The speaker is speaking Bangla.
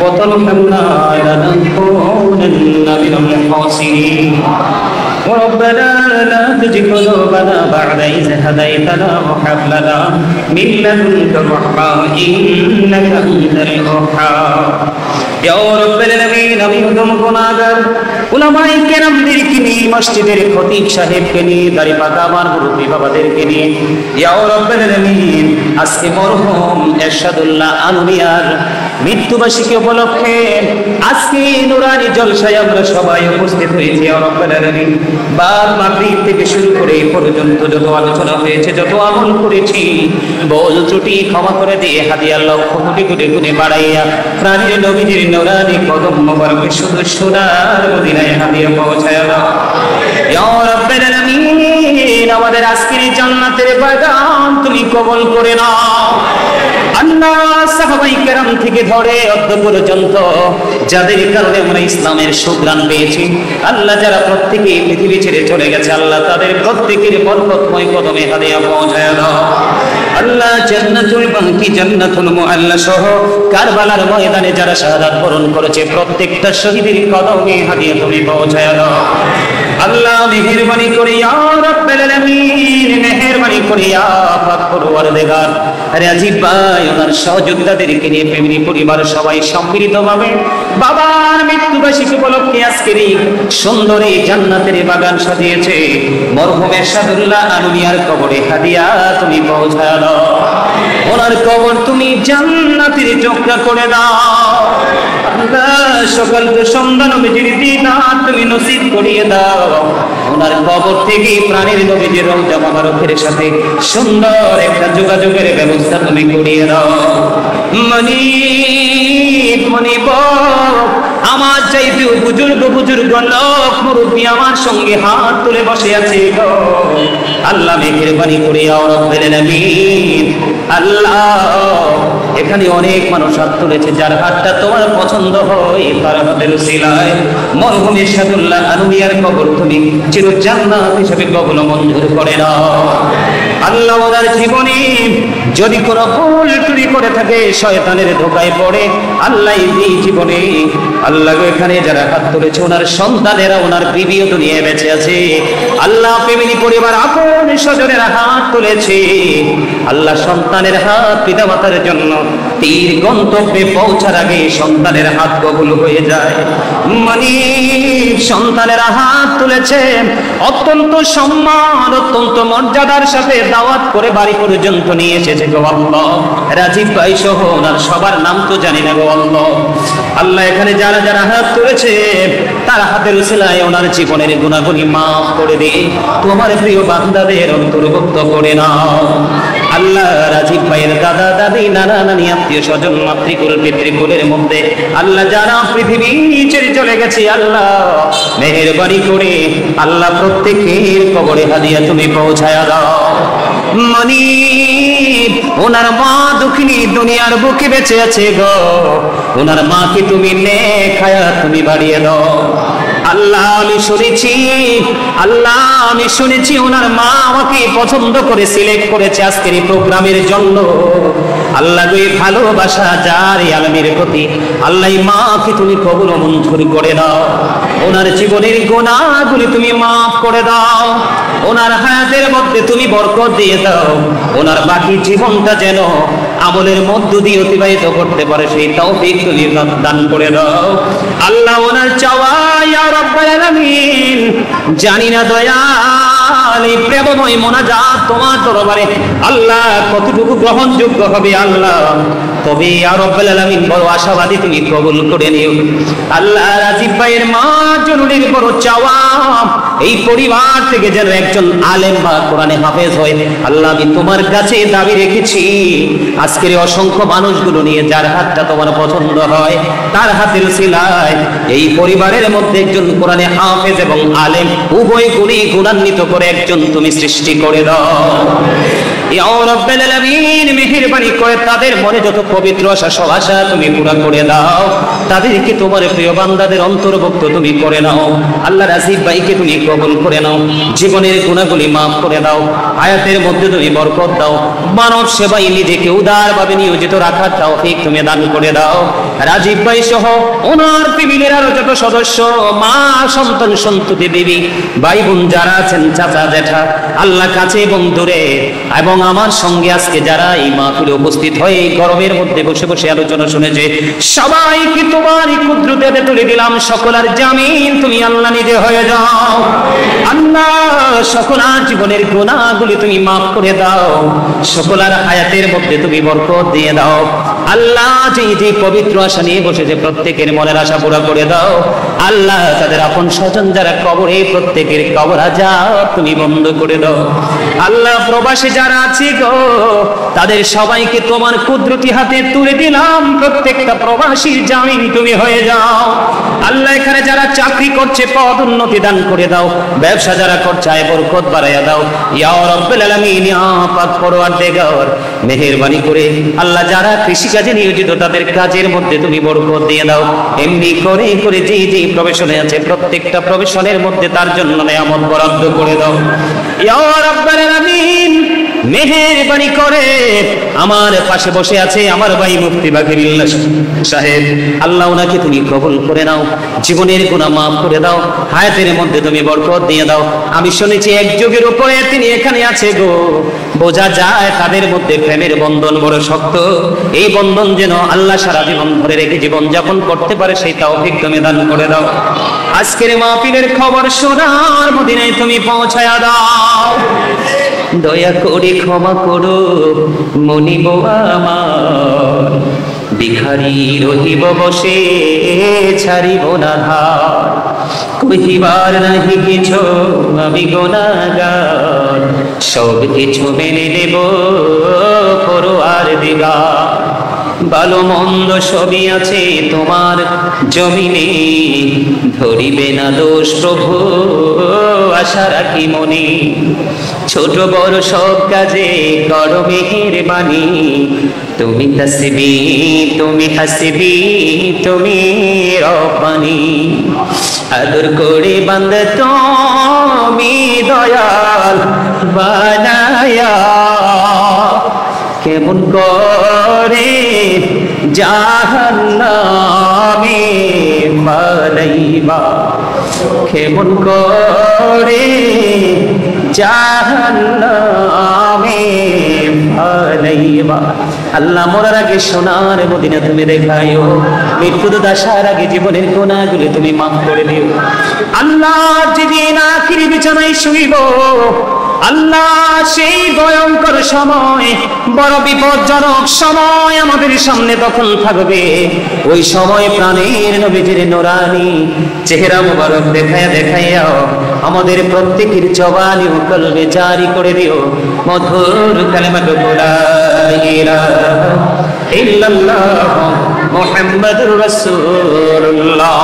وترحمنا لنكونن من الخاسرين ربنا لا تزغ قلوبنا بعد إذ هديتنا وهب لنا من لدنك رحمة إنك أنت الوهاب يا رب العالمين আমি উত্তম গুনাহগার উলামায়ে কেরামদেরকে নিয়ে মসজিদের খতিব সাহেবকে নিয়ে দাড়ি পাকা আমার মুরব্বি বাবাদেরকে নিয়ে ইয়া রব্বুল আলামিন আজকে মরহুম এরশাদুল্লাহ আলমিয়ার মৃত্যুবার্ষিকী উপলক্ষে আজকে নুরানি জলসায় আমরা সবাই উপস্থিত হয়েছি ইয়া রব্বুল আলামিন বাদ মাগরিব থেকে শুরু করে এই পর্যন্ত যত আলোচনা হয়েছে যত আমল করেছি ভুল ত্রুটি ক্ষমা করে দিয়ে হাদিয়া লক্ষ কোটি কোটি গুণে বাড়াইয়া প্রাণের নবীজির নুরানি কদম মোবারকে শুধু সোনার মদিনায় হাদিয়া পৌঁছায় দাও ইয়া রব্বুল আলামিন আমাদের আজকের জান্নাতের বাগান তুমি কবুল করে নাও আল্লাহ সাহাবায়ে কেরাম থেকে ধরে অদ্য পর্যন্ত যাদের কারণে আমরা ইসলামের সুগ্রাণ পেয়েছি আল্লাহ যারা প্রত্যেকে পৃথিবী ছেড়ে চলে গেছে আল্লাহ তাদের প্রত্যেকের বরকতময় কদমে হাদিয়া পৌঁছায় দাও আল্লাহ জান্নাতুল বাকি জান্নাতুল মুআল্লা সহ কারবালার ময়দানে যারা শাহাদাত বরণ করেছে প্রত্যেকটা শহীদের কদমে হাদিয়া তুমি পৌঁছায় দাও আল্লাহ মেহেরবানি করে ইয়া রাব্বুল আলামিন মেহেরবানি করে ইয়া পাক পরওয়ারদিগার রাজীব ভাই ওনার সহযোদ্ধাদেরকে নিয়ে ফ্যামিলি পরিবার সবাই সম্মিলিতভাবে বাবার মৃত্যুবার্ষিকী উপলক্ষে আজকের এই সুন্দর এই জান্নাতের বাগান সাজিয়েছে মরহুম এরশাদুল্লাহ আলমিয়ার কবরে হাদিয়া তুমি পৌঁছায় দাও ওনার কবর তুমি জান্নাতের চোখটা করে দাও আল্লাহ সকল সন্ধ্যা নবীজির দিদার তুমি নসিব করিয়ে দাও ওনার কবর থেকে প্রাণের নবীজির রওজা মোবারকের সাথে সুন্দর একটা যোগাযোগের ব্যবস্থা তুমি করিয়ে দাও মনিব আমার চাইতে বুজুর্গ লোক মুরব্বী আমার সঙ্গে হাত তুলে বসে আছে গো আল্লাহ মেহেরবানি করে ইয়া রাব্বুল আলামিন আল্লাহ এখানে অনেক মানুষ হাত তুলেছে যার হাতটা তোমার পছন্দ হয় তার হাতের উসিলায় মরহুম এরশাদুল্লাহ আলমিয়ার কবর তুমি চির জান্নাত হিসেবে কবুল মঞ্জুর করে নাও আল্লাহ ওনার জীবনে যদি কোনো ভুল ত্রুটি করে থাকে শয়তানের ধোকায় পড়ে আল্লাহ এই জীবনে আল্লাহ এখানে যারা হাত তুলেছে ওনার সন্তানেরা ওনার বিবিও দুনিয়ায় বেঁচে আছে আল্লাহ ফ্যামিলি পরিবার আপন স্বজনেরা হাত তুলেছে আল্লাহ সন্তানের হাত পিতামাতার জন্য তীর গন্তব্যে পৌঁছার আগে সন্তানের হাত কবুল হয়ে যায় মানে সন্তানেরা হাত তুলেছে অত্যন্ত সম্মান অত্যন্ত মর্যাদার সাথে দাওয়াত করে বাড়ি পর্যন্ত নিয়ে এসেছে গো আল্লাহ রাজীব ভাই সহ ওনার সবার নাম তো জানি না গো আল্লাহ আল্লাহ এখানে যারা যারা হাত তুলেছে তার হাতের উসিলায় ওনার জীবনের গুনাহগুলি মাফ করে দিয়ে তোমার প্রিয় বান্দাদের অন্তর্ভুক্ত করে নাও আল্লাহ রাজীব ভাইয়ের দাদা দাদি নানা নানি আত্মীয় স্বজন মাতৃকুল পিতৃকুলের মধ্যে আল্লাহ যারা পৃথিবী ছেড়ে চলে গেছে আল্লাহ মেহেরবানি করে আল্লাহ প্রত্যেকের কবরে হাদিয়া তুমি পৌঁছায়া দাও মনি ওনার মা দুঃখিনী দুনিয়ার বুকে বেঁচে আছে গো ওনার মাকে তুমি নেক হায়াত তুমি বাড়িয়ে দাও আল্লাহ আমি শুনেছি ওনার মা আমাকে পছন্দ করে সিলেক্ট করেছে আজকের এই প্রোগ্রামের জন্য আল্লাহ গো এই ভালোবাসা যার এই আলমের প্রতি আল্লাহ মাকে তুমি কবুল মঞ্জুর করে দাও ওনার জীবনের গুনাহগুলি তুমি মাফ করে দাও ওনার হায়াতের মধ্যে তুমি বরকত দিয়ে দাও ওনার বাকি জীবনটা যেন আমলের মধ্য দিয়ে অতিবাহিত করতে পারে সেই তৌফিক তুমি দান করে দাও আল্লাহ ওনার চাওয়া ইয়া রাব্বুল আলামিন জানি না দয়াল এই প্রেমময় মোনাজাত তোমার দরবারে আল্লাহ কতটুকু গ্রহণযোগ্য হবে আল্লাহ তবে ইয়া রাব্বুল আলামিন বড় আশাবাদী তুমি কবুল করে নিও আল্লাহ রাজীব ভাইয়ের মা জননীর বড় চাওয়া এই পরিবার থেকে যেন একজন আলেম বা কোরআনে হাফেজ হয় আল্লাহ আমি তোমার কাছে দাবি রেখেছি আজকের অসংখ্য মানুষগুলো নিয়ে যার হাতটা তোমার পছন্দ হয় তার হাতের উসিলায় এই পরিবারের মধ্যে একজন কোরআনে হাফেজ এবং আলেম উভয় গুণে গুণান্বিত করে একজন তুমি সৃষ্টি করে দাও ইয়া রাব্বুল আলামিন মেহেরবানি করে তাদের মনে যত পবিত্র আশা সব আশা তুমি পুরা করে দাও, তাদেরকে তোমার প্রিয় বান্দাদের অন্তর্ভুক্ত তুমি করে নাও। আল্লাহ রাজীব ভাইকে তুমি কবুল করে নাও, জীবনের গুনাহগুলি মাফ করে দাও, হায়াতের মধ্যে তুমি বরকত দাও, মানব সেবায় নিজেকে উদারভাবে নিয়োজিত রাখার তৌফিক তুমি দান করে দাও। রাজীব ভাই সহ ওনার ফ্যামিলির আরো যত সদস্য, মা, সন্তান, সন্ততি, বিবি, ভাই বোন যারা আছেন, চাচা জেঠা, আল্লাহ কাছে এবং দূরে, এবং আমার সঙ্গে আজকে যারা এই মাহফিলে উপস্থিত হয়ে গরমের মধ্যে বসে বসে আলোচনা শুনেছে, সবাইকে তোমার কুদরতে তুলে দিলাম। সকলের জামিন তুমি আল্লাহ নিজে হয়ে যাও। আল্লাহ সকলের জীবনের গুনাহগুলি তুমি মাফ করে দাও, সকলের হায়াতের মধ্যে তুমি বরকত দিয়ে দাও। আল্লাহ যে পবিত্র আশা নিয়ে বসেছে প্রত্যেকের মনের আশা পুরা করে দাও। আল্লাহ তাদের আপন স্বজন যারা কবরে, প্রত্যেকের কবর আযাব তুমি বন্ধ করে দাও। আল্লাহ প্রবাসী যারা আছে গো, তাদের সবাইকে তোমার কুদরতি হাতে তুলে দিলাম। প্রত্যেকটা প্রবাসীর জামিন তুমি হয়ে যাও। আল্লাহ এখানে যারা চাকরি করছে পদ উন্নতি দান করে দাও, ব্যবসা যারা করছে আয় বরকত বাড়াইয়া দাও। ইয়া রাব্বুল আলামিন, ইয়া পাক পরওয়ারদিগার, মেহেরবানি করে আল্লাহ যারা কৃষি কাজে নিয়োজিত তাদের কাজের মধ্যে তুমি বরকত দিয়ে দাও। এমনি করে করে যে প্রফেশনে আছে প্রত্যেকটা প্রফেশনের মধ্যে তার জন্য নিয়ামত বরাদ্দ করে দাও। ইয়া রাব্বুল আলামিন, মেহেরবানি করে আমার পাশে বসে আছে আমার ভাই মুফতি বাকিরুল্লাহ সাহেব, আল্লাহ ওনাকে তুমি কবুল করে নাও, জীবনের গুনাহ মাফ করে দাও, হায়াতের মধ্যে তুমি বরকত দিয়ে দাও। আমি শুনেছি এক যুগের উপরে তিনি এখানে আছে গো, বোঝা যায় তাদের মধ্যে প্রেমের বন্ধন বড় শক্ত। এই বন্ধন যেন আল্লাহ সারা জীবন ধরে রেখে জীবন যাপন করতে পারে, সেই তৌফিক তুমি দান করে দাও। আজকের মাহফিলের খবর সোনার মদিনায় তুমি পৌঁছায়া দাও। দয়া করে ক্ষমা করো মনিব আমার, ভিখারি রহিব বসে ছাড়িব না ধার। কহিবার নাহি কিছু আমি গুনাহগার, সব কিছু মেনে নেব পরওয়ারদিগার। ভালো মন্দ সবই আছে তোমার জমিনে, ধরিবে না দোষ প্রভু আশা রাখি মনে। ছোট বড় সব কাজে করো মেহেরবানি, তুমি তাসবি তুমি হাসবি তুমি রব্বানি। আদর করে বান্দা তুমি দয়াল বানায়া, কেমন করে জাহান্নামে মারাইবা, কেমন করে জাহান্নামে মারাইবা। আল্লাহ মরার আগে সোনার মদিনা তুমি দেখাইও, মৃত্যুর দশার আগে জীবনের গুনাহগুলি তুমি মাফ করে দিও। আল্লাহ যেদিন আখিরি বিছানায় শুইব, আল্লাহ সেই ভয়ঙ্কর সময়, বড় বিপজ্জনক সময় আমাদের সামনে তখন থাকবে। ওই সময় প্রাণের নবীজির নূরানি চেহারা মুবারক দেখাইয়া দেখাইয়া আমাদের প্রত্যেকের জবানি ও কলবে জারি করে দিও মধুর কালেমাত লা ইলাহা ইল্লাল্লাহ মুহাম্মাদুর রাসূলুল্লাহ।